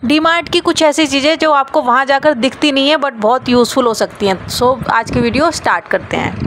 D mart की कुछ ऐसी चीज़ें जो आपको वहाँ जाकर दिखती नहीं है बट बहुत यूज़फुल हो सकती हैं। सो आज की वीडियो स्टार्ट करते हैं।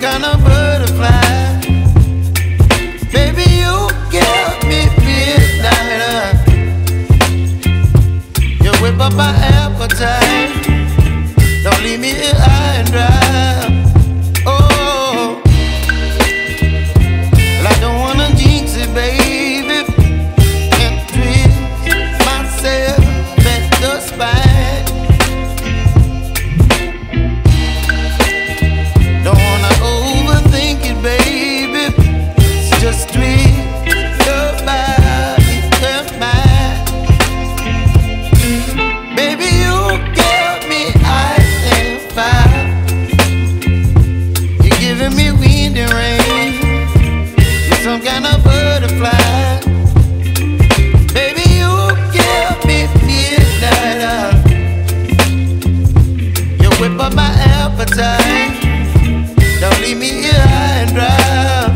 kind of butterfly. Baby, you give me midnight. You whip up my appetite. Don't leave me here high and dry. Oh, well, I don't wanna jinx it, baby, and twist myself at the spine. Don't wanna overthink it, baby. It's just twist your body and mine. Baby, you give me ice and fire. You're giving me wind and rain. You're some kind of butterfly. Baby, you give me midnight. You whip up my appetite. Don't leave me here high and dry.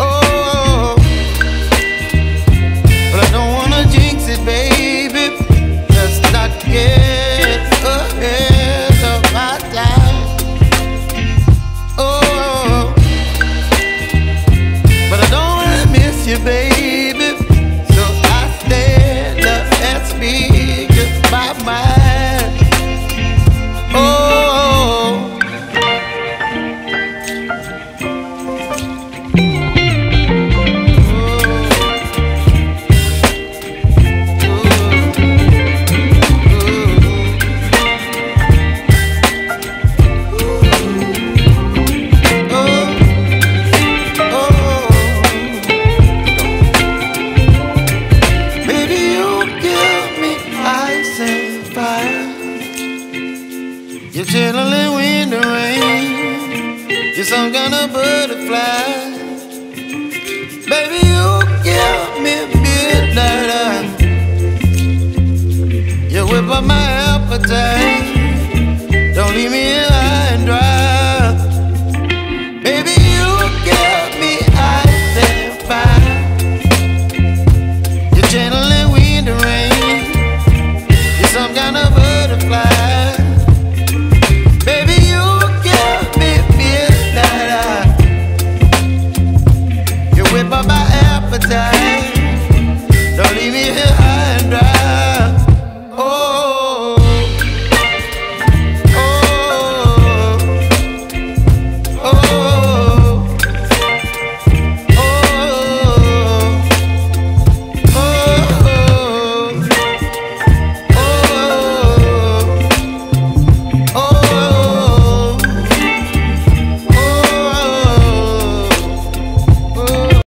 Oh, but I don't wanna jinx it, baby. Let's not get ahead of my time. Oh, but I don't wanna miss you, baby. So I stand up and speak my mind. Oh. You're chilling in the rain. You're some kind of butterfly. Baby, you give me midnight. You whip up my appetite. Don't leave me here